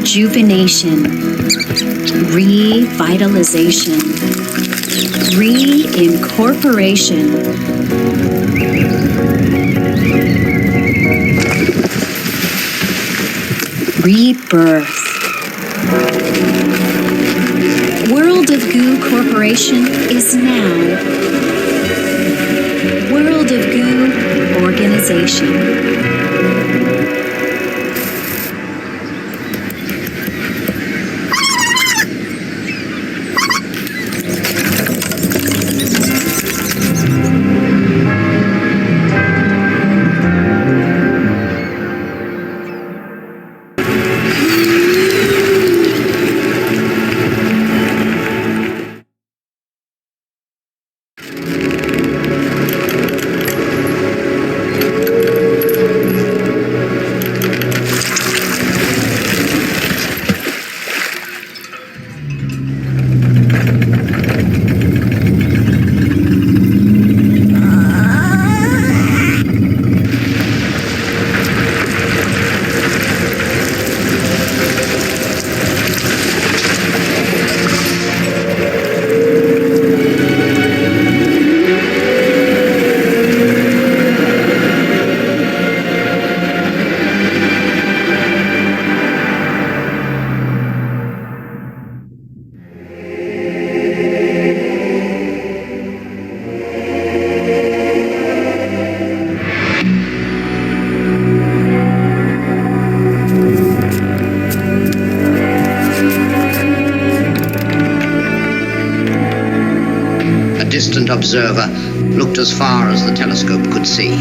rejuvenation, revitalization, reincorporation, rebirth. World of Goo Corporation is now World of Goo Organization. Distant observer looked as far as the telescope could see.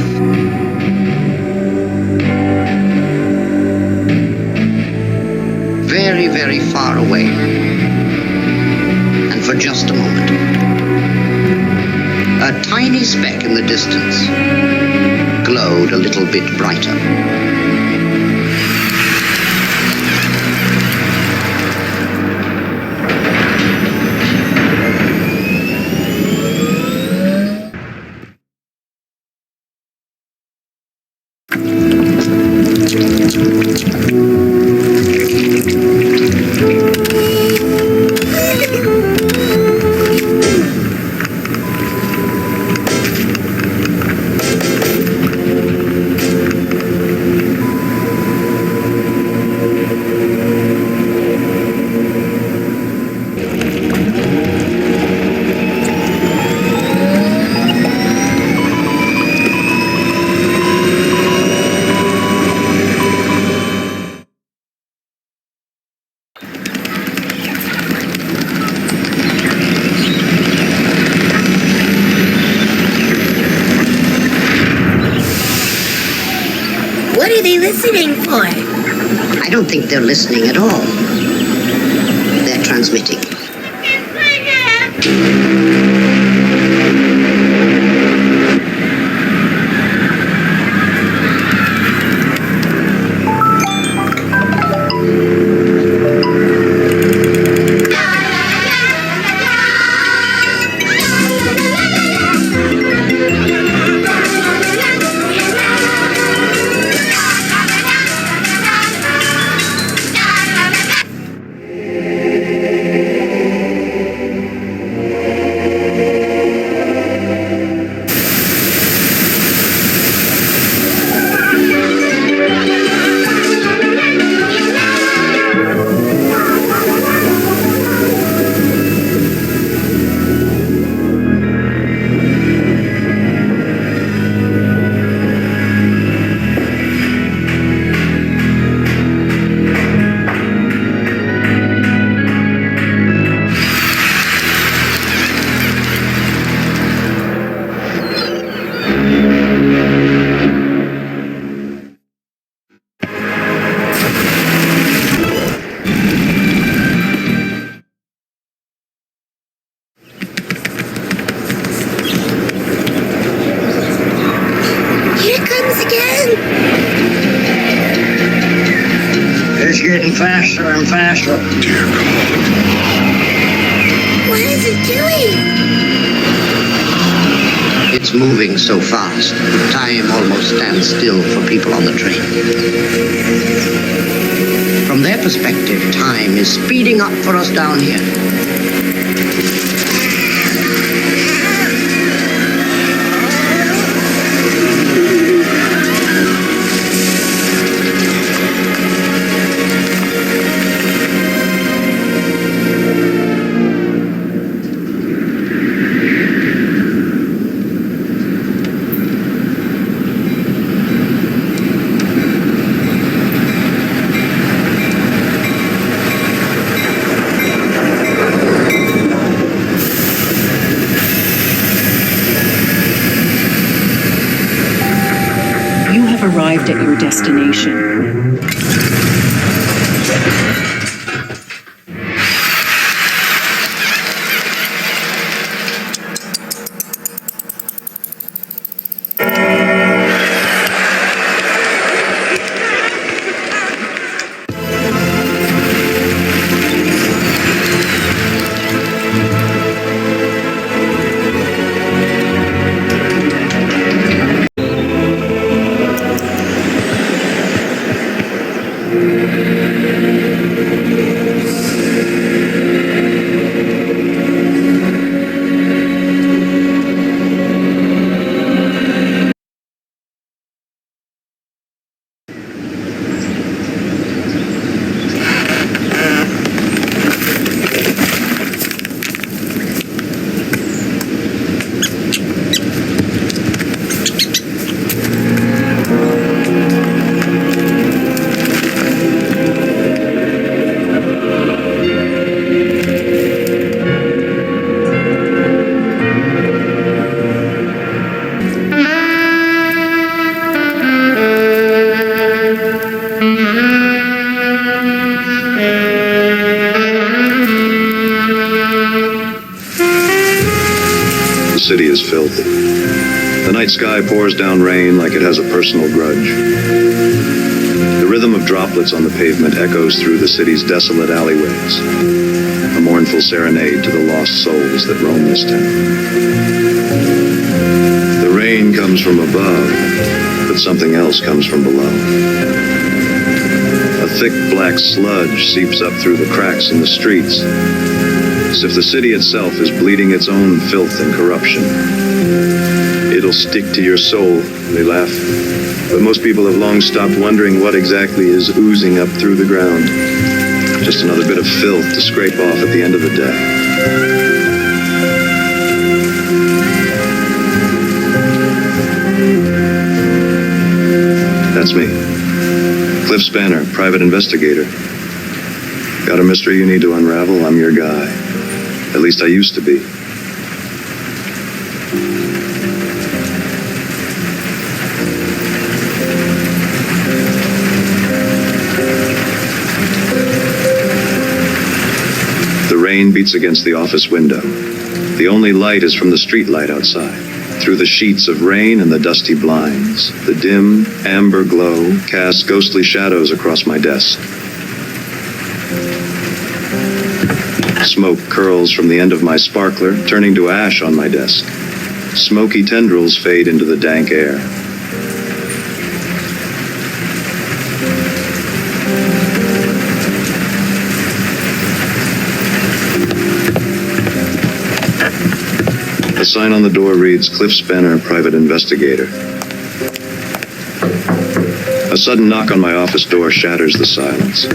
Very, very far away. And for just a moment. A tiny speck in the distance glowed a little bit brighter. What are they listening for? I don't think they're listening at all. They're transmitting. It's getting faster and faster. Dear God. What is it doing? It's moving so fast. Time almost stands still for people on the train. From From their perspective, time is speeding up for us down here. Arrived at your destination. The city is filthy. The night sky pours down rain like it has a personal grudge. The rhythm of droplets on the pavement echoes through the city's desolate alleyways, a mournful serenade to the lost souls that roam this town. The rain comes from above, but something else comes from below. A thick black sludge seeps up through the cracks in the streets, as if the city itself is bleeding its own filth and corruption. It'll stick to your soul, they laugh. But most people have long stopped wondering what exactly is oozing up through the ground. Just another bit of filth to scrape off at the end of the day. That's me. Cliff Spanner, private investigator. Got a mystery you need to unravel? I'm your guy. At least I used to be. The rain beats against the office window. The only light is from the street light outside. Through the sheets of rain and the dusty blinds, the dim, amber glow casts ghostly shadows across my desk. Smoke curls from the end of my sparkler, turning to ash on my desk. Smoky tendrils fade into the dank air. A sign on the door reads, Cliff Spanner, private investigator. A sudden knock on my office door shatters the silence.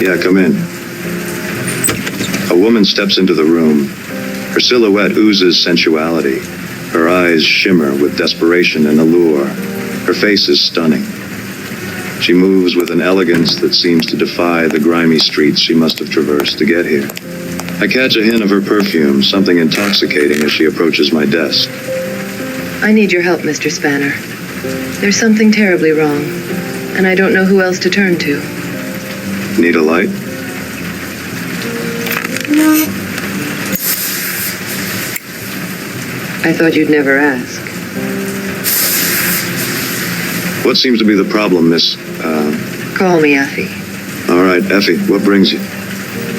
Yeah, come in. A woman steps into the room. Her silhouette oozes sensuality. Her eyes shimmer with desperation and allure. Her face is stunning. She moves with an elegance that seems to defy the grimy streets she must have traversed to get here. I catch a hint of her perfume, something intoxicating as she approaches my desk. I need your help, Mr. Spanner. There's something terribly wrong, and I don't know who else to turn to. Need a light? I thought you'd never ask. What seems to be the problem, Miss, Call me Effie. right, Effie, what brings you?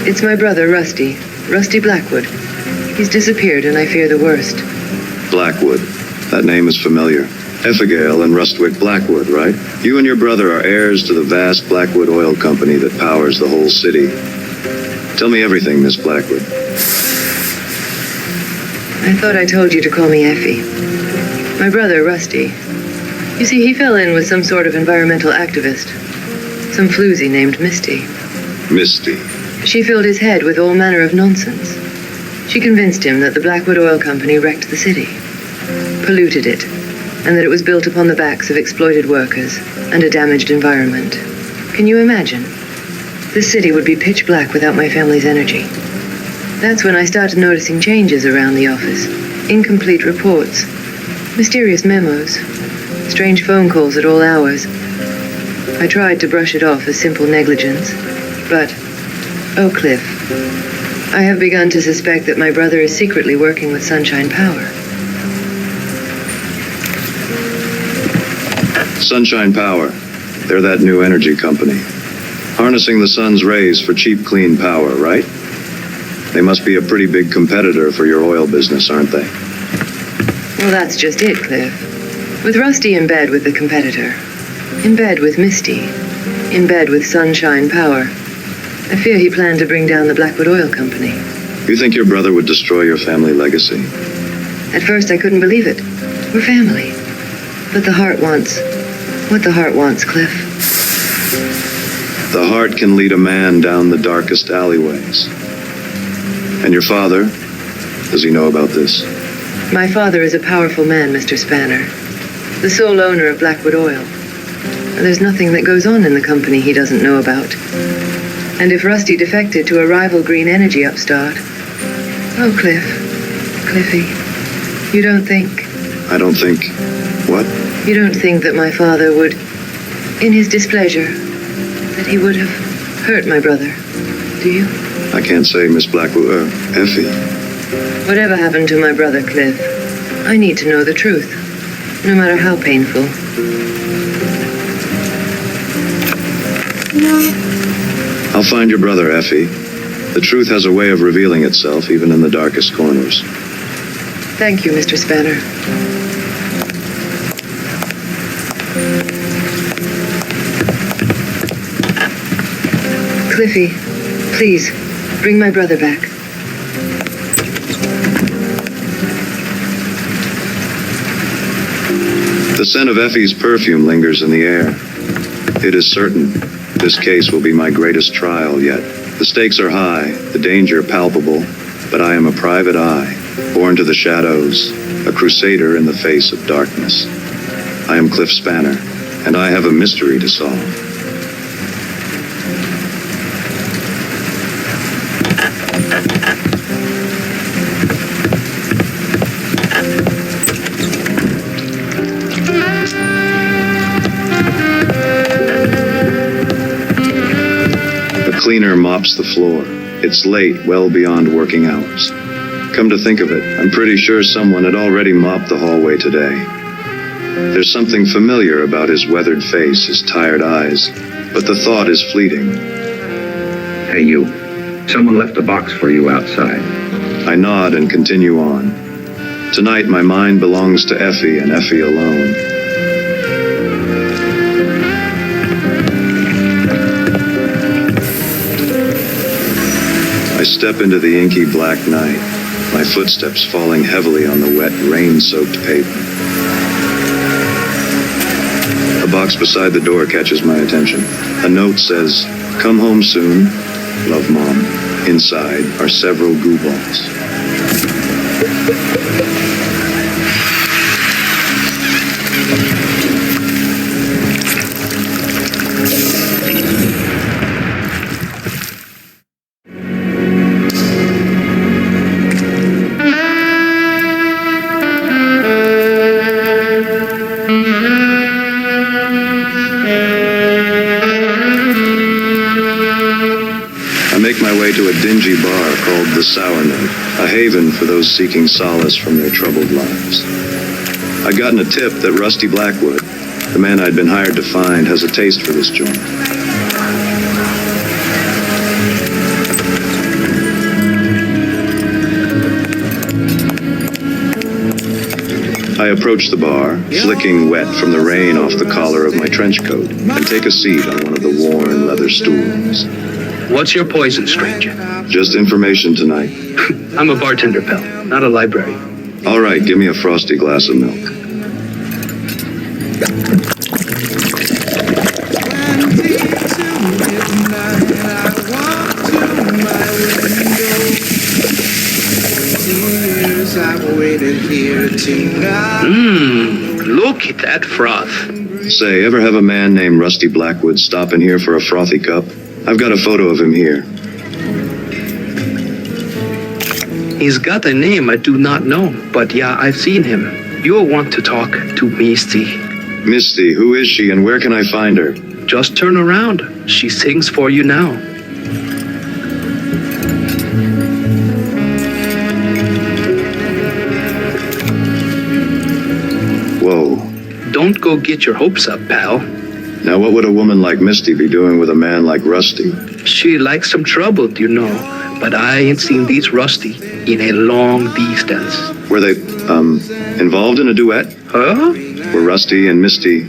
It's my brother, Rusty Blackwood. He's disappeared, and I fear the worst. Blackwood. That name is familiar. Effigail and Rustwick Blackwood, right? You and your brother are heirs to the vast Blackwood oil company that powers the whole city. Tell me everything, Miss Blackwood. I thought I told you to call me Effie. My brother, Rusty. You see, he fell in with some sort of environmental activist. Some floozy named Misty. Misty. She filled his head with all manner of nonsense. She convinced him that the Blackwood Oil Company wrecked the city, polluted it, and that it was built upon the backs of exploited workers and a damaged environment. Can you imagine? This city would be pitch black without my family's energy. That's when I started noticing changes around the office. Incomplete reports, mysterious memos, strange phone calls at all hours. I tried to brush it off as simple negligence, but, oh Cliff, I have begun to suspect that my brother is secretly working with Sunshine Power. Sunshine Power. They're that new energy company. Harnessing the sun's rays for cheap, clean power, right? They must be a pretty big competitor for your oil business, aren't they? Well, that's just it, Cliff. With Rusty in bed with the competitor, in bed with Misty, in bed with Sunshine Power, I fear he planned to bring down the Blackwood Oil Company. You think your brother would destroy your family legacy? At first, I couldn't believe it. We're family. But the heart wants what the heart wants, Cliff. The heart can lead a man down the darkest alleyways. And your father? Does he know about this? My father is a powerful man, Mr. Spanner. The sole owner of Blackwood Oil. There's nothing that goes on in the company he doesn't know about. And if Rusty defected to a rival green energy upstart... Oh, Cliffy, you don't think... I don't think... What? You don't think that my father would, in his displeasure, that he would have hurt my brother, do you? I can't say, Miss Blackwood. Effie. Whatever happened to my brother, Cliff, I need to know the truth, no matter how painful. I'll find your brother, Effie. The truth has a way of revealing itself, even in the darkest corners. Thank you, Mr. Spanner. Cliffy, please, bring my brother back. The scent of Effie's perfume lingers in the air. It is certain this case will be my greatest trial yet. The stakes are high, the danger palpable, but I am a private eye, born to the shadows, a crusader in the face of darkness. I am Cliff Spanner, and I have a mystery to solve. Cleaner mops the floor. It's late, well beyond working hours. Come to think of it, I'm pretty sure someone had already mopped the hallway today. There's something familiar about his weathered face, his tired eyes, but the thought is fleeting. Hey, you. Someone left a box for you outside. I nod and continue on. Tonight, my mind belongs to Effie and Effie alone. I step into the inky black night, my footsteps falling heavily on the wet, rain-soaked pavement. A box beside the door catches my attention. A note says, "Come home soon. Love, Mom." Inside are several goo balls. I make my way to a dingy bar called the Sour Note, a haven for those seeking solace from their troubled lives. I'd gotten a tip that Rusty Blackwood, the man I'd been hired to find, has a taste for this joint. approach the bar, flicking wet from the rain off the collar of my trench coat, and take a seat on one of the worn leather stools. What's your poison, stranger? Just information tonight. I'm a bartender, pal, not a library. All right, give me a frosty glass of milk. Look at that froth. Say, ever have a man named Rusty Blackwood stop in here for a frothy cup? I've got a photo of him here. He's got a name I do not know, but yeah, I've seen him. You'll want to talk to Misty. Misty, who is she and where can I find her? Just turn around. She sings for you now. Whoa. Don't go get your hopes up, pal. Now what would a woman like Misty be doing with a man like Rusty? She likes some trouble, you know, but I ain't seen these Rusty in a long distance. Were they, involved in a duet? Huh? Were Rusty and Misty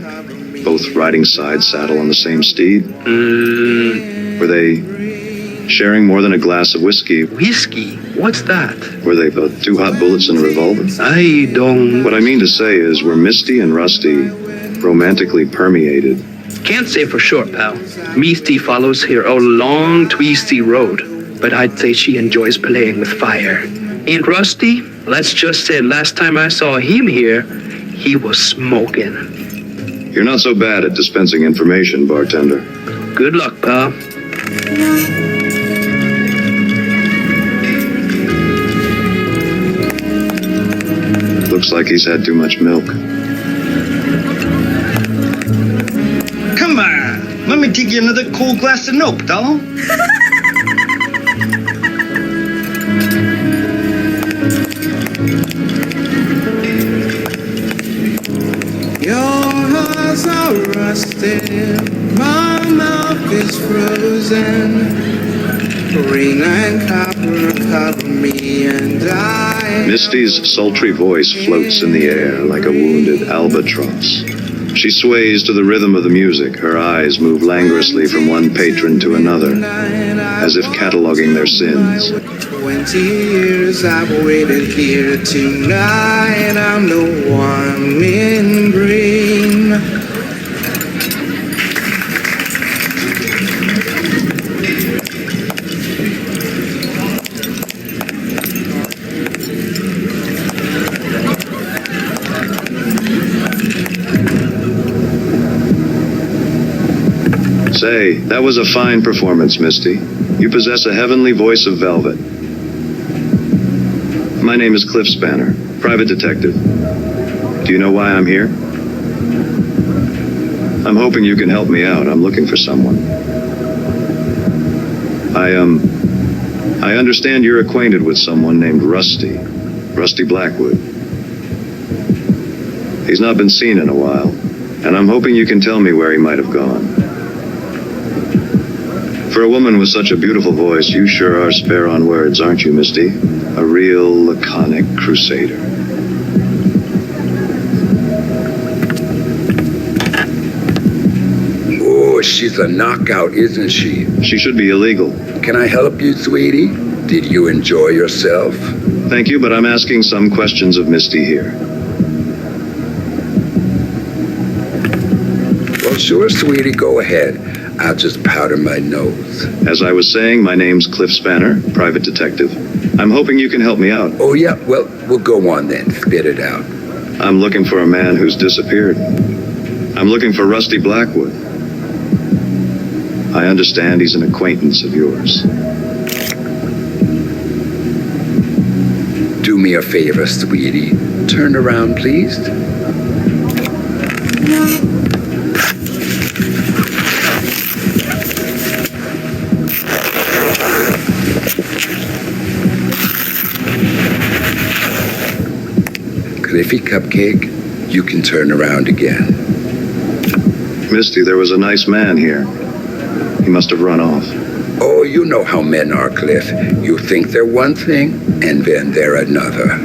both riding side saddle on the same steed? Were they sharing more than a glass of whiskey? Whiskey? What's that? Were they both two hot bullets in a revolver? I don't... What I mean to say is, were Misty and Rusty romantically permeated? Can't say for sure, pal. Misty follows here a long, twisty road, but I'd say she enjoys playing with fire. And Rusty, let's just say last time I saw him here, he was smoking. You're not so bad at dispensing information, bartender. Good luck, pal. Looks like he's had too much milk. Come on, let me take you another cold glass of milk, doll. Your eyes are rusted, my mouth is frozen. Green and copper cover me and I... Misty's sultry voice floats in the air like a wounded albatross. She sways to the rhythm of the music. Her eyes move languorously from one patron to another, as if cataloging their sins. 20 years I've waited here tonight. I'm the one in green. Say, that was a fine performance, Misty. You possess a heavenly voice of velvet. My name is Cliff Spanner, private detective. Do you know why I'm here? I'm hoping you can help me out. I'm looking for someone. I understand you're acquainted with someone named Rusty Blackwood. He's not been seen in a while, and I'm hoping you can tell me where he might have gone. For a woman with such a beautiful voice, you sure are spare on words, aren't you, Misty? A real laconic crusader. Oh, she's a knockout, isn't she? She should be illegal. Can I help you, sweetie? Did you enjoy yourself? Thank you, but I'm asking some questions of Misty here. Well, sure, sweetie, go ahead. I'll just powder my nose. As I was saying, my name's Cliff Spanner, private detective. I'm hoping you can help me out. Oh, yeah, well, we'll go on then. Spit it out. I'm looking for a man who's disappeared. I'm looking for Rusty Blackwood. I understand he's an acquaintance of yours. Do me a favor, sweetie. Turn around, please. Cliffy Cupcake, you can turn around again. Misty, there was a nice man here. He must have run off. Oh, you know how men are, Cliff. You think they're one thing, and then they're another.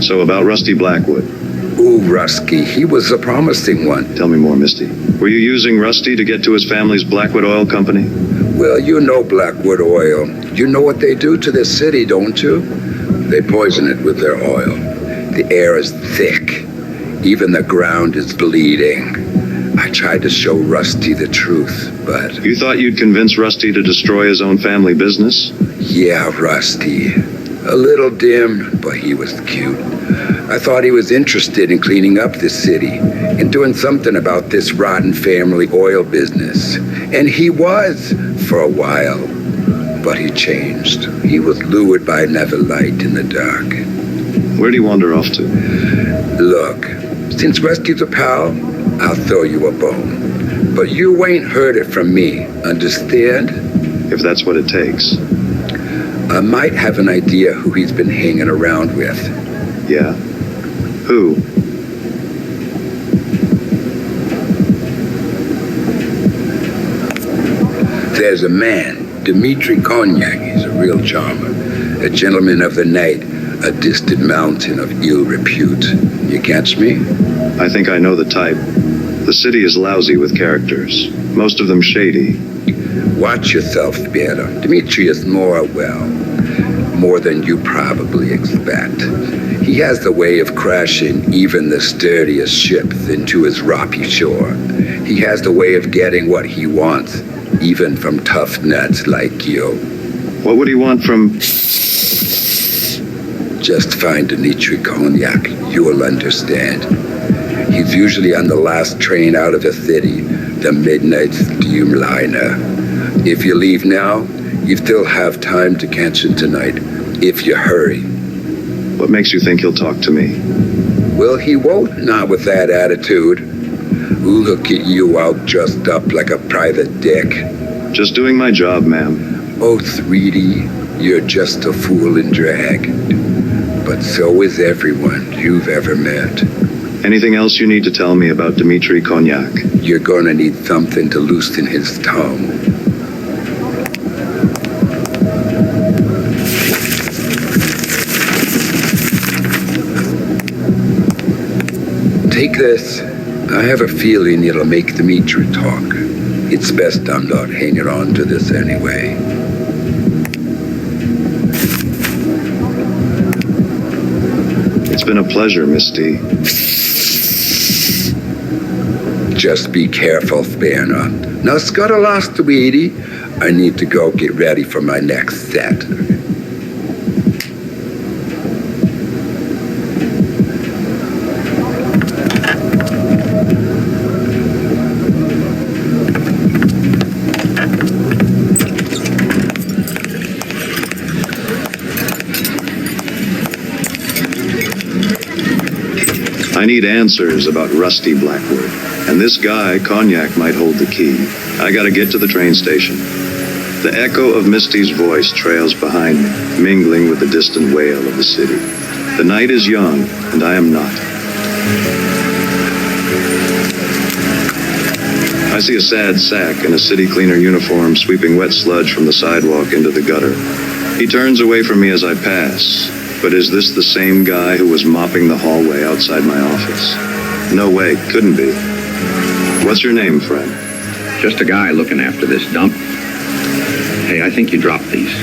So about Rusty Blackwood. Ooh, Rusky, he was a promising one. Tell me more, Misty. Were you using Rusty to get to his family's Blackwood Oil Company? Well, you know Blackwood Oil. You know what they do to this city, don't you? They poison it with their oil. The air is thick. Even the ground is bleeding. I tried to show Rusty the truth, but... You thought you'd convince Rusty to destroy his own family business? Yeah, Rusty. A little dim, but he was cute. I thought he was interested in cleaning up the city and doing something about this rotten family oil business. And he was, for a while. But he changed. He was lured by another light in the dark. Where'd he wander off to? Look, since Rusty's a pal, I'll throw you a bone. But you ain't heard it from me, understand? If that's what it takes. I might have an idea who he's been hanging around with. Yeah? Who? There's a man, Dmitri Cognac. He's a real charmer. A gentleman of the night, a distant mountain of ill repute. You catch me? I think I know the type. The city is lousy with characters. Most of them shady. Watch yourself, Spiera. Dmitri is more than you probably expect. He has the way of crashing even the sturdiest ships into his rocky shore. He has the way of getting what he wants, even from tough nuts like you. What would he want from... Just find Dmitri Cognac. You'll understand. He's usually on the last train out of the city, the midnight steamliner. If you leave now, you still have time to catch him tonight, if you hurry. What makes you think he'll talk to me? Well, he won't, not with that attitude. Look at you all dressed up like a private dick. Just doing my job, ma'am. Oh, sweetie, you're just a fool in drag. But so is everyone you've ever met. Anything else you need to tell me about Dmitri Cognac? You're gonna need something to loosen his tongue. Take this. I have a feeling it'll make Dmitri talk. It's best I'm not hanging on to this anyway. It's been a pleasure, Misty. Just be careful, Spanner. Now, scuttle lost, sweetie. I need to go get ready for my next set. I need answers about Rusty Blackwood, and this guy, Cognac, might hold the key. I gotta get to the train station. The echo of Misty's voice trails behind me, mingling with the distant wail of the city. The night is young, and I am not. I see a sad sack in a city cleaner uniform sweeping wet sludge from the sidewalk into the gutter. He turns away from me as I pass. But is this the same guy who was mopping the hallway outside my office? No way, couldn't be. What's your name, friend? Just a guy looking after this dump. Hey, I think you dropped these.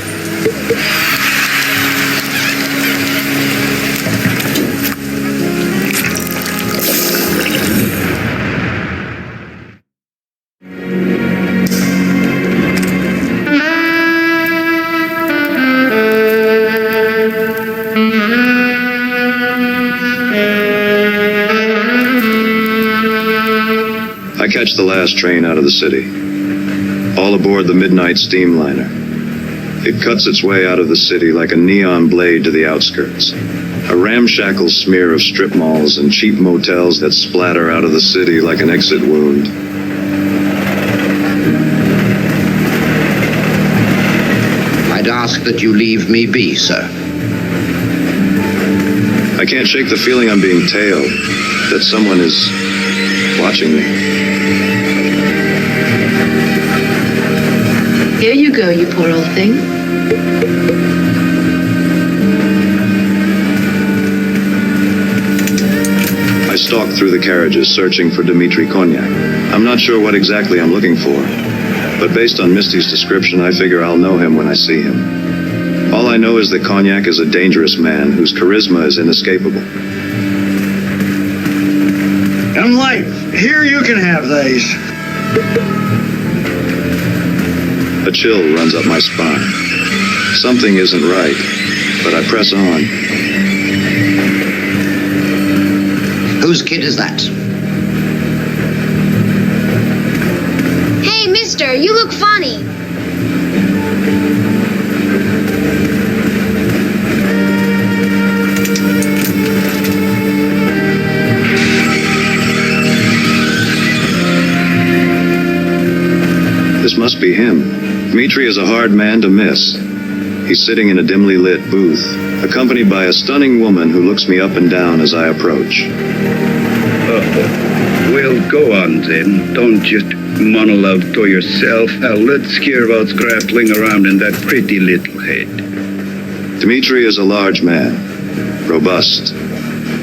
I catch the last train out of the city. All aboard the midnight steamliner. It cuts its way out of the city like a neon blade to the outskirts. A ramshackle smear of strip malls and cheap motels that splatter out of the city like an exit wound. I'd ask that you leave me be, sir. I can't shake the feeling I'm being tailed, that someone is watching me. Here you go, you poor old thing. I stalk through the carriages searching for Dmitri Konyak. I'm not sure what exactly I'm looking for, but based on Misty's description, I figure I'll know him when I see him. All I know is that Konyak is a dangerous man whose charisma is inescapable. And life, here you can have these. A chill runs up my spine. Something isn't right, but I press on. Whose kid is that? Hey, mister, you look funny. This must be him. Dmitri is a hard man to miss. He's sitting in a dimly lit booth, accompanied by a stunning woman who looks me up and down as I approach. Well, go on then. Don't just monologue to yourself. Now let's hear what's grappling around in that pretty little head. Dmitri is a large man, robust,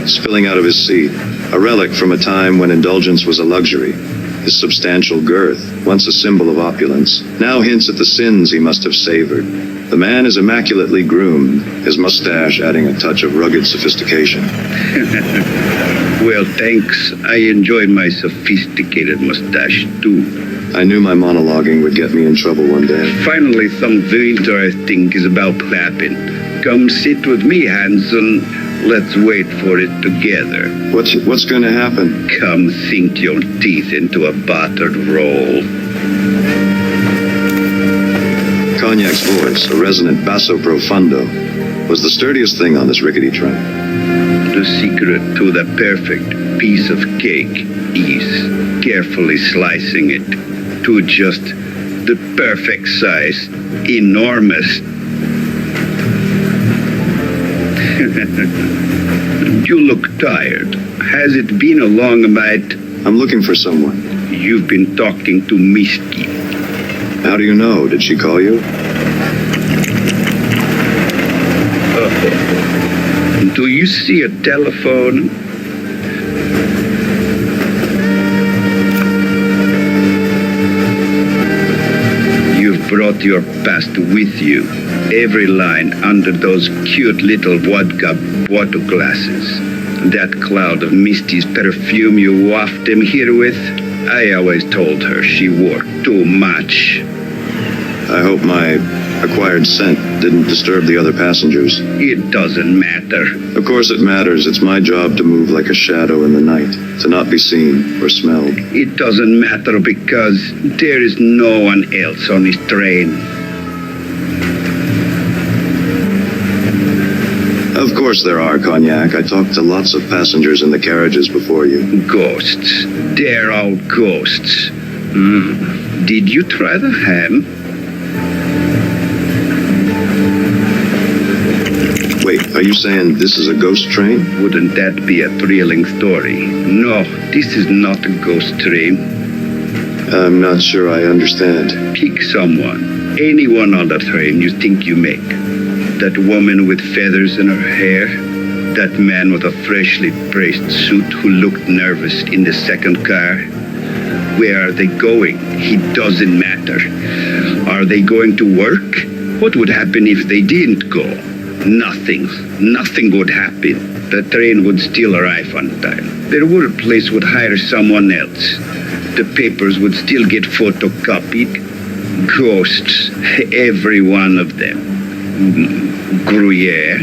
spilling out of his seat, a relic from a time when indulgence was a luxury. His substantial girth, once a symbol of opulence, now hints at the sins he must have savored. The man is immaculately groomed, his mustache adding a touch of rugged sophistication. Well, thanks. I enjoyed my sophisticated mustache, too. I knew my monologuing would get me in trouble one day. Finally, something interesting is about to happen. Come sit with me, Hanson. Let's wait for it together. What's going to happen? Come sink your teeth into a buttered roll. Kognak's voice, a resonant basso profundo, was the sturdiest thing on this rickety train. The secret to the perfect piece of cake is carefully slicing it to just the perfect size, enormous. You look tired. Has it been a long night? I'm looking for someone. You've been talking to Misty. How do you know? Did she call you? Do you see a telephone? You've brought your past with you. Every line under those cute little vodka water glasses. That cloud of Misty's perfume you waft him here with. I always told her she wore too much. I hope my acquired scent didn't disturb the other passengers. It doesn't matter. Of course it matters. It's my job to move like a shadow in the night, to not be seen or smelled. It doesn't matter because there is no one else on this train. Of course there are, Konyak. I talked to lots of passengers in the carriages before you. Ghosts. They're all ghosts. Did you try the ham? Wait, are you saying this is a ghost train? Wouldn't that be a thrilling story? No, this is not a ghost train. I'm not sure I understand. Pick someone. Anyone on the train you think you make. That woman with feathers in her hair. That man with a freshly pressed suit who looked nervous in the second car. Where are they going? It doesn't matter. Are they going to work? What would happen if they didn't go? Nothing. Nothing would happen. The train would still arrive on time. Their workplace would hire someone else. The papers would still get photocopied. Ghosts. Every one of them. Gruyere.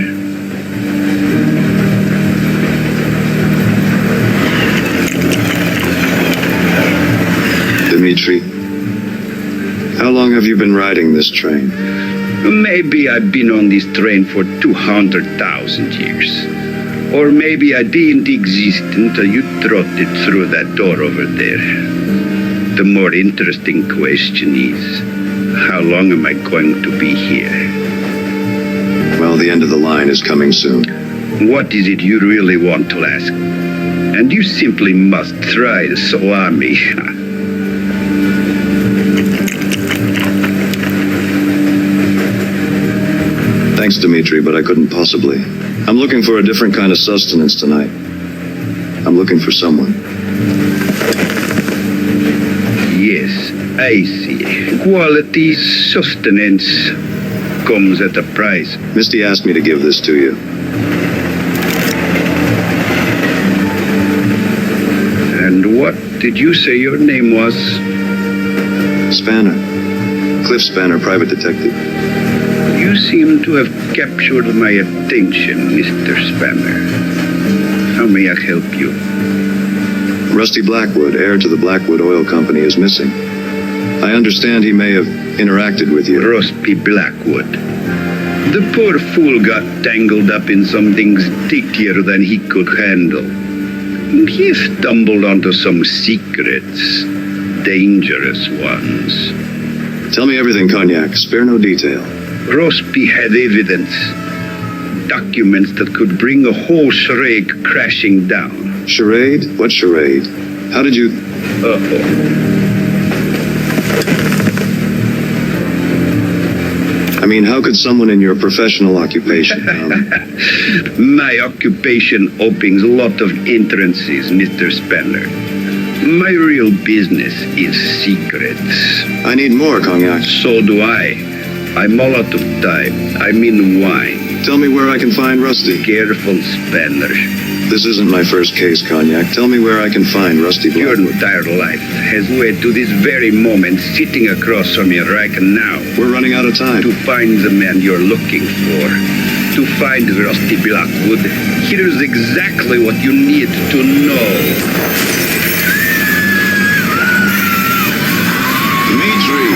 Dmitri, how long have you been riding this train? Maybe I've been on this train for 200,000 years. Or maybe I didn't exist until you trotted through that door over there. The more interesting question is, how long am I going to be here? Well, the end of the line is coming soon. What is it you really want to ask? And you simply must try the salami. Thanks, Dmitri, but I couldn't possibly. I'm looking for a different kind of sustenance tonight. I'm looking for someone. Yes, I see. Quality sustenance comes at a price. Misty asked me to give this to you. And what did you say your name was? Spanner. Cliff Spanner, private detective. You seem to have captured my attention, Mr. Spanner. How may I help you? Rusty Blackwood, heir to the Blackwood Oil Company, is missing. I understand he may have interacted with you. Rusty Blackwood. The poor fool got tangled up in some things stickier than he could handle. He stumbled onto some secrets, dangerous ones. Tell me everything, Cognac. Spare no detail. Rusty had evidence. Documents that could bring a whole charade crashing down. Charade? What charade? How did you... I mean, how could someone in your professional occupation... My occupation opens a lot of entrances, Mr. Spanner. My real business is secrets. I need more, Cognac. So do I. I'm all out of time. I mean wine. Tell me where I can find Rusty. Careful, Spanner. This isn't my first case, Cognac. Tell me where I can find Rusty Blackwood. Your entire life has led to this very moment sitting across from you right now. We're running out of time. To find the man you're looking for. To find Rusty Blackwood, here's exactly what you need to know. Dimitri!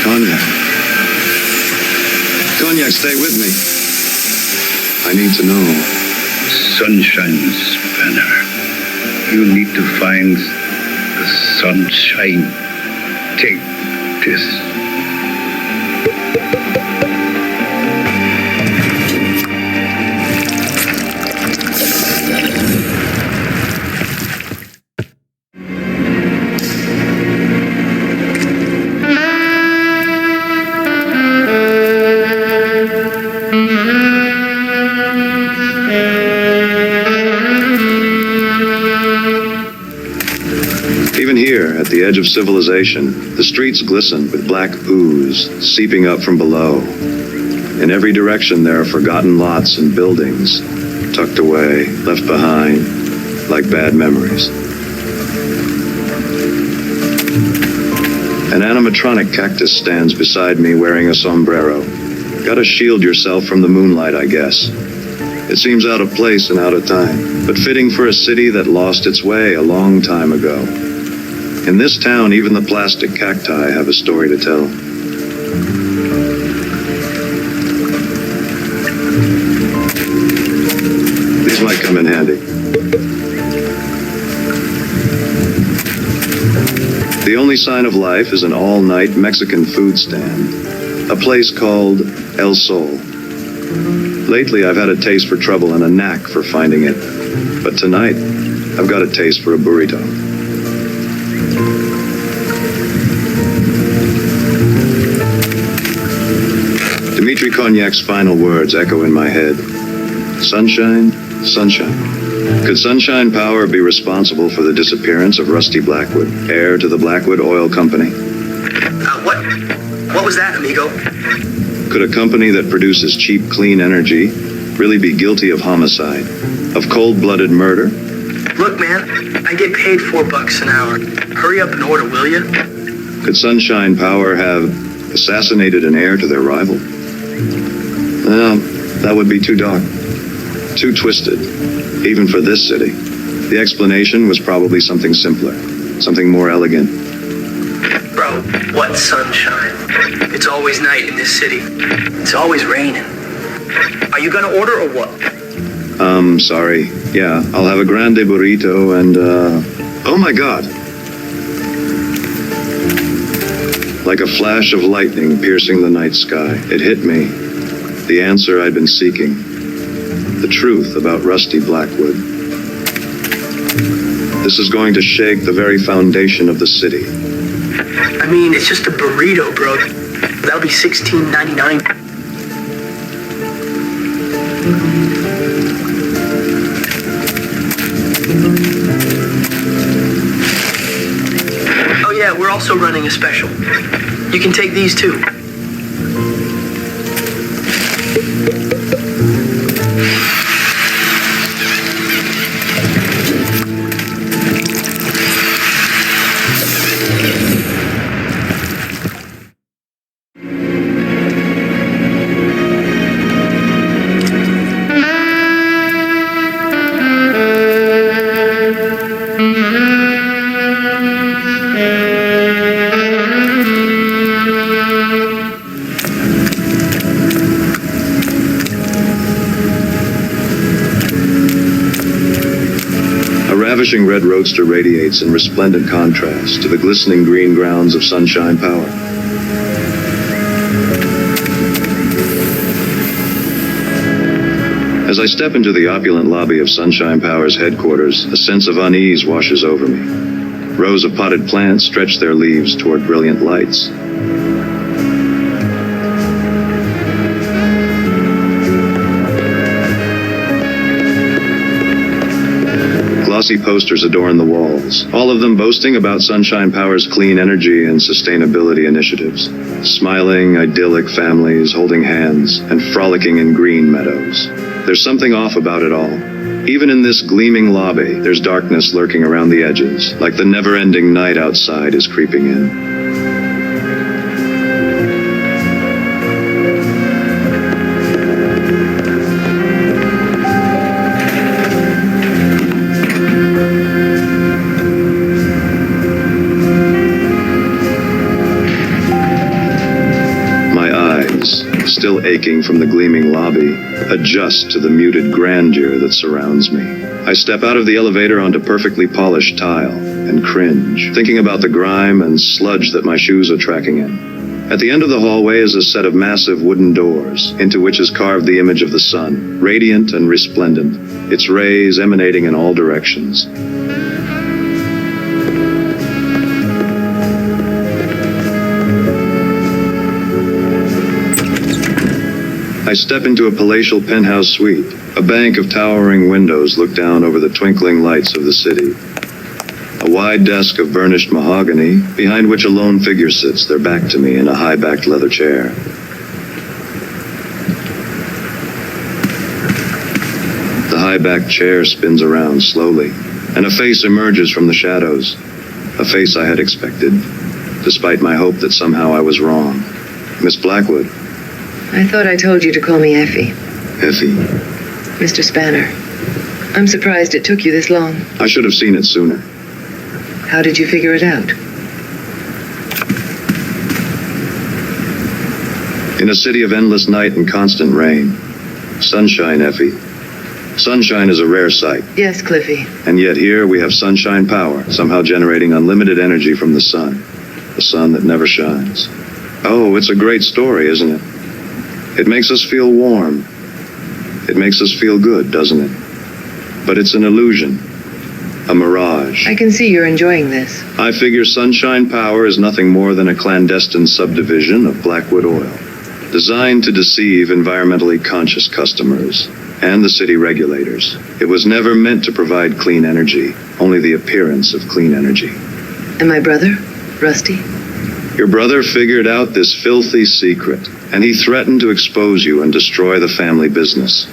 Cognac. Cognac, stay with me. I need to know. Sunshine, Spanner. You need to find the sunshine. Take this. Even here, at the edge of civilization, the streets glisten with black ooze seeping up from below. In every direction there are forgotten lots and buildings, tucked away, left behind, like bad memories. An animatronic cactus stands beside me wearing a sombrero. Gotta shield yourself from the moonlight, I guess. It seems out of place and out of time, but fitting for a city that lost its way a long time ago. In this town, even the plastic cacti have a story to tell. These might come in handy. The only sign of life is an all-night Mexican food stand, a place called El Sol. Lately, I've had a taste for trouble and a knack for finding it. But tonight, I've got a taste for a burrito. Dimitri Cognac's final words echo in my head. Sunshine, sunshine. Could Sunshine Power be responsible for the disappearance of Rusty Blackwood, heir to the Blackwood Oil Company? What was that, amigo? Could a company that produces cheap, clean energy really be guilty of homicide, of cold-blooded murder? Look, man, I get paid $4 an hour. Hurry up and order, will you? Could Sunshine Power have assassinated an heir to their rival? Well, that would be too dark, too twisted, even for this city. The explanation was probably something simpler, something more elegant. Bro, what sunshine? It's always night in this city. It's always raining. Are you gonna order or what? Sorry. Yeah, I'll have a grande burrito and, oh my God. Like a flash of lightning piercing the night sky, it hit me. The answer I'd been seeking. The truth about Rusty Blackwood. This is going to shake the very foundation of the city. I mean, it's just a burrito, bro. That'll be $16.99. also running a special. You can take these too. A ravishing red roadster radiates in resplendent contrast to the glistening green grounds of Sunshine Power. As I step into the opulent lobby of Sunshine Power's headquarters, a sense of unease washes over me. Rows of potted plants stretch their leaves toward brilliant lights. Glossy posters adorn the walls, all of them boasting about Sunshine Power's clean energy and sustainability initiatives. Smiling, idyllic families holding hands and frolicking in green meadows. There's something off about it all. Even in this gleaming lobby, there's darkness lurking around the edges, like the never-ending night outside is creeping in. Still aching from the gleaming lobby, adjust to the muted grandeur that surrounds me. I step out of the elevator onto perfectly polished tile and cringe, thinking about the grime and sludge that my shoes are tracking in. At the end of the hallway is a set of massive wooden doors, into which is carved the image of the sun, radiant and resplendent, its rays emanating in all directions. I step into a palatial penthouse suite. A bank of towering windows look down over the twinkling lights of the city. A wide desk of burnished mahogany, behind which a lone figure sits, their back to me in a high-backed leather chair. The high-backed chair spins around slowly, and a face emerges from the shadows. A face I had expected, despite my hope that somehow I was wrong. Miss Blackwood. I thought I told you to call me Effie. Effie. Mr. Spanner. I'm surprised it took you this long. I should have seen it sooner. How did you figure it out? In a city of endless night and constant rain. Sunshine, Effie. Sunshine is a rare sight. Yes, Cliffy. And yet here we have Sunshine Power, somehow generating unlimited energy from the sun. The sun that never shines. Oh, it's a great story, isn't it? It makes us feel warm. It makes us feel good, doesn't it? But it's an illusion. A mirage. I can see you're enjoying this. I figure Sunshine Power is nothing more than a clandestine subdivision of Blackwood Oil, designed to deceive environmentally conscious customers and the city regulators. It was never meant to provide clean energy, only the appearance of clean energy. And my brother, Rusty? Your brother figured out this filthy secret, and he threatened to expose you and destroy the family business.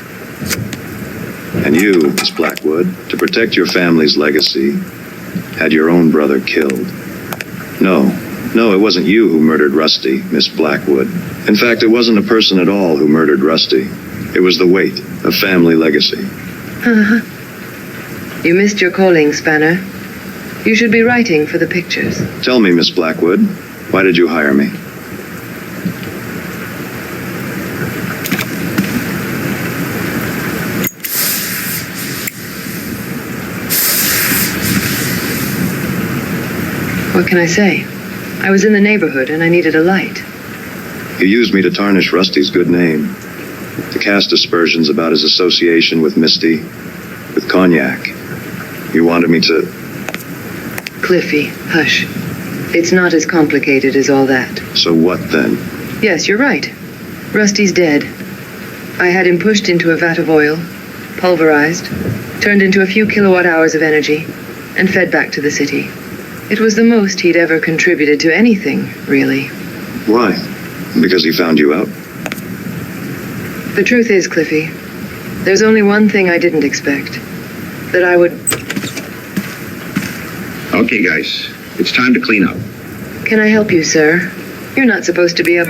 And you, Miss Blackwood, to protect your family's legacy, had your own brother killed. No, it wasn't you who murdered Rusty, Miss Blackwood. In fact, it wasn't a person at all who murdered Rusty. It was the weight of family legacy. You missed your calling, Spanner. You should be writing for the pictures. Tell me, Miss Blackwood, why did you hire me? What can I say? I was in the neighborhood and I needed a light. You used me to tarnish Rusty's good name, to cast aspersions about his association with Misty, with Cognac. You wanted me to... Cliffy, hush. It's not as complicated as all that. So what then? Yes, you're right. Rusty's dead. I had him pushed into a vat of oil, pulverized, turned into a few kilowatt hours of energy, and fed back to the city. It was the most he'd ever contributed to anything, really. Why? Because he found you out? The truth is, Cliffy, there's only one thing I didn't expect. That I would... Okay, guys. It's time to clean up. Can I help you, sir? You're not supposed to be a...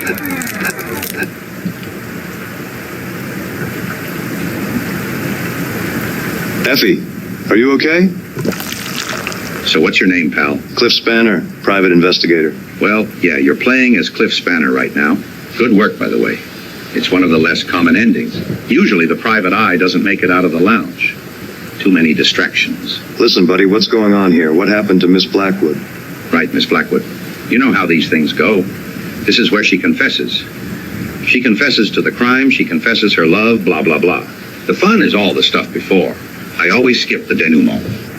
Effie, are you okay? So what's your name, pal? Cliff Spanner, private investigator. Well, yeah, you're playing as Cliff Spanner right now. Good work, by the way. It's one of the less common endings. Usually the private eye doesn't make it out of the lounge. Too many distractions. Listen, buddy, what's going on here? What happened to Miss Blackwood? Right, Miss Blackwood. You know how these things go. This is where she confesses. She confesses to the crime, she confesses her love, blah, blah, blah. The fun is all the stuff before. I always skip the denouement.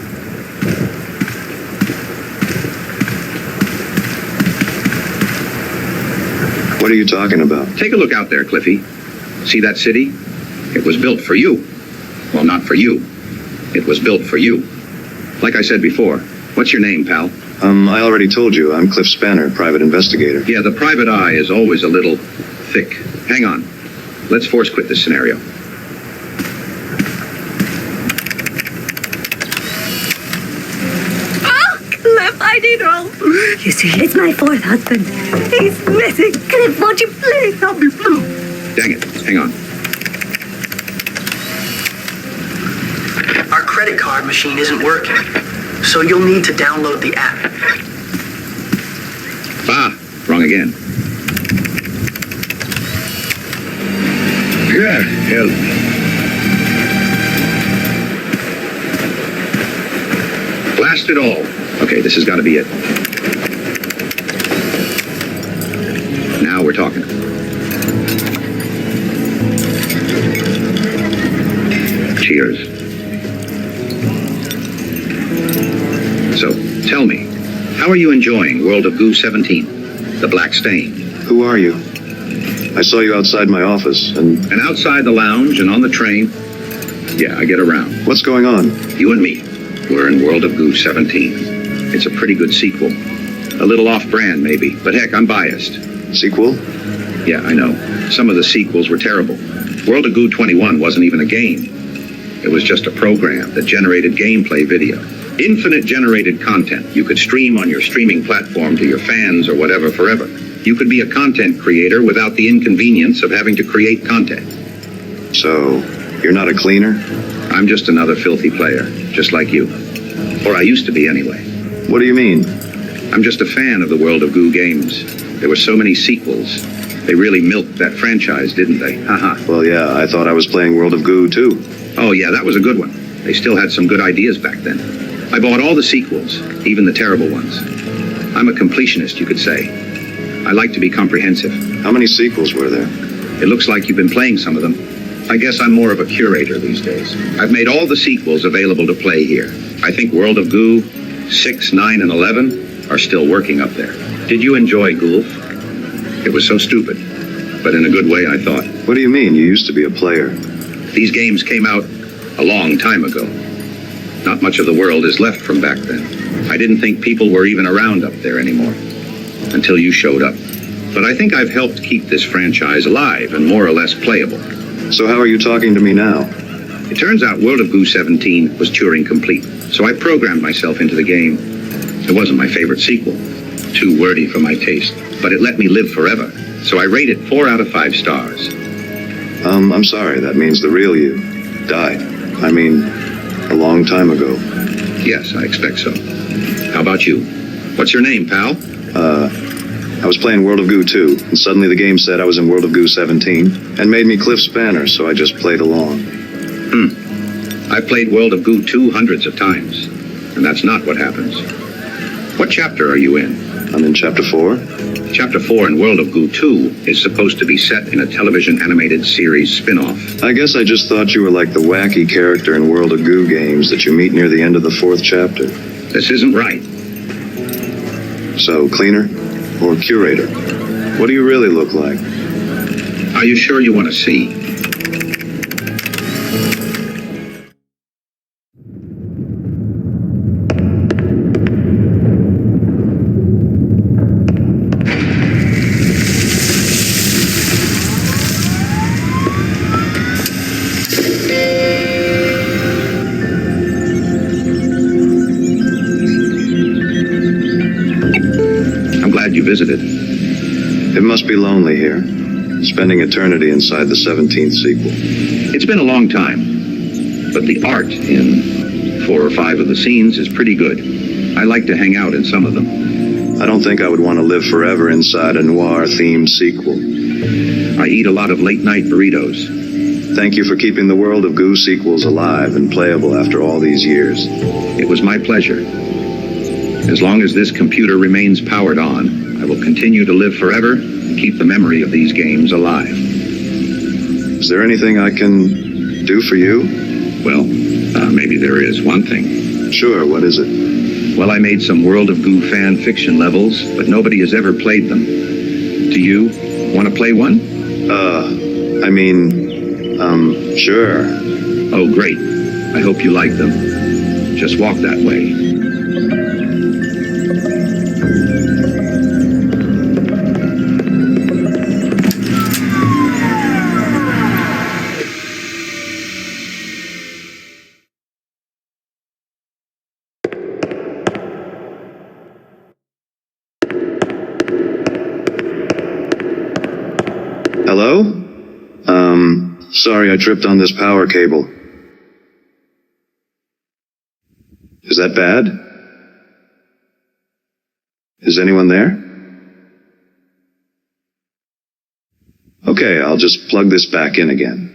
What are you talking about? Take a look out there, Cliffy. See that city? It was built for you. Well, not for you. It was built for you. Like I said before, what's your name, pal? I already told you. I'm Cliff Spanner, private investigator. Yeah, the private eye is always a little thick. Hang on. Let's force quit this scenario. Cliff, I need help. You see, it's my fourth husband. He's missing. Cliff, won't you please help me? Dang it. Hang on. Our credit card machine isn't working, so you'll need to download the app. Ah, wrong again. Yeah, help. Blast it all. Okay, this has got to be it. Now we're talking. Cheers. So, tell me, how are you enjoying World of Goo 17? The Black Stain? Who are you? I saw you outside my office, and outside the lounge and on the train. Yeah, I get around. What's going on? You and me. We're in World of Goo 17. It's a pretty good sequel. A little off-brand, maybe, but heck, I'm biased. Sequel? Yeah, I know. Some of the sequels were terrible. World of Goo 21 wasn't even a game. It was just a program that generated gameplay video. Infinite generated content you could stream on your streaming platform to your fans or whatever forever. You could be a content creator without the inconvenience of having to create content. So, you're not a cleaner? I'm just another filthy player, just like you. Or I used to be anyway. What do you mean? I'm just a fan of the World of Goo games. There were so many sequels. They really milked that franchise, didn't they? Haha. Well, yeah, I thought I was playing World of Goo, too. Oh, yeah, that was a good one. They still had some good ideas back then. I bought all the sequels, even the terrible ones. I'm a completionist, you could say. I like to be comprehensive. How many sequels were there? It looks like you've been playing some of them. I guess I'm more of a curator these days. I've made all the sequels available to play here. I think World of Goo 6, 9, and 11 are still working up there. Did you enjoy Gulf? It was so stupid, but in a good way, I thought. What do you mean? You used to be a player. These games came out a long time ago. Not much of the world is left from back then. I didn't think people were even around up there anymore, until you showed up. But I think I've helped keep this franchise alive and more or less playable. So how are you talking to me now? It turns out World of Goo 17 was Turing complete, so I programmed myself into the game. It wasn't my favorite sequel, too wordy for my taste, but it let me live forever, so I rate it 4 out of 5 stars. I'm sorry, that means the real you died. I mean, a long time ago. Yes, I expect so. How about you? What's your name, pal? I was playing World of Goo 2, and suddenly the game said I was in World of Goo 17, and made me Cliff Spanner, so I just played along. I've played World of Goo 2 hundreds of times, and that's not what happens. What chapter are you in? I'm in Chapter 4. Chapter 4 in World of Goo 2 is supposed to be set in a television animated series spin-off. I guess I just thought you were like the wacky character in World of Goo games that you meet near the end of the 4th chapter. This isn't right. So, cleaner or curator? What do you really look like? Are you sure you want to see? glad you visited. It must be lonely here, spending eternity inside the 17th sequel. It's been a long time, but the art in 4 or 5 of the scenes is pretty good. I like to hang out in some of them. I don't think I would want to live forever inside a noir-themed sequel. I eat a lot of late-night burritos. Thank you for keeping the World of Goo sequels alive and playable after all these years. It was my pleasure. As long as this computer remains powered on, I will continue to live forever and keep the memory of these games alive. Is there anything I can do for you? Well, maybe there is one thing. Sure, what is it? Well, I made some World of Goo fan fiction levels, but nobody has ever played them. Do you want to play one? Sure. Oh, great. I hope you like them. Just walk that way. Hello? Sorry I tripped on this power cable. Is that bad? Is anyone there? Okay, I'll just plug this back in again.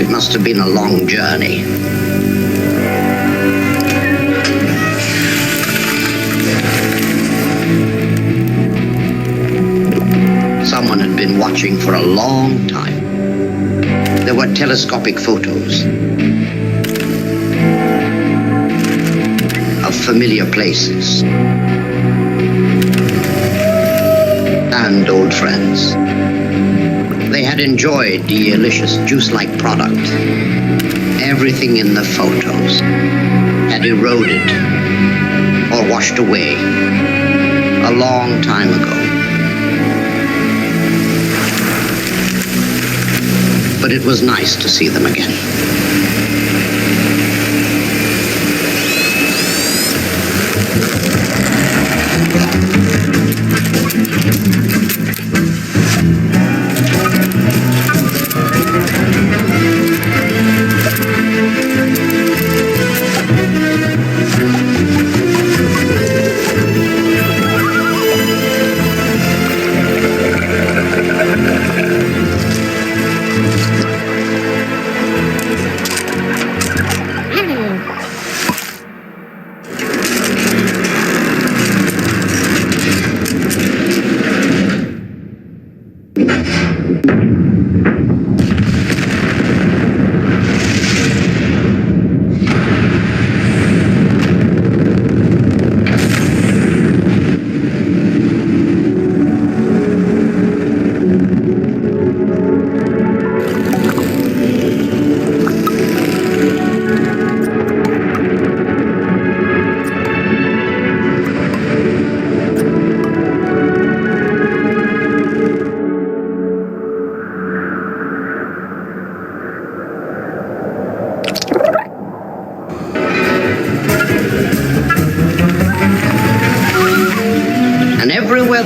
Must have been a long journey. Someone had been watching for a long time. There were telescopic photos of familiar places and old friends. They had enjoyed the delicious juice-like product. Everything in the photos had eroded or washed away a long time ago. But it was nice to see them again.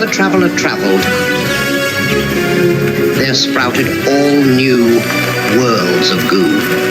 the traveler traveled, there sprouted all new worlds of goo.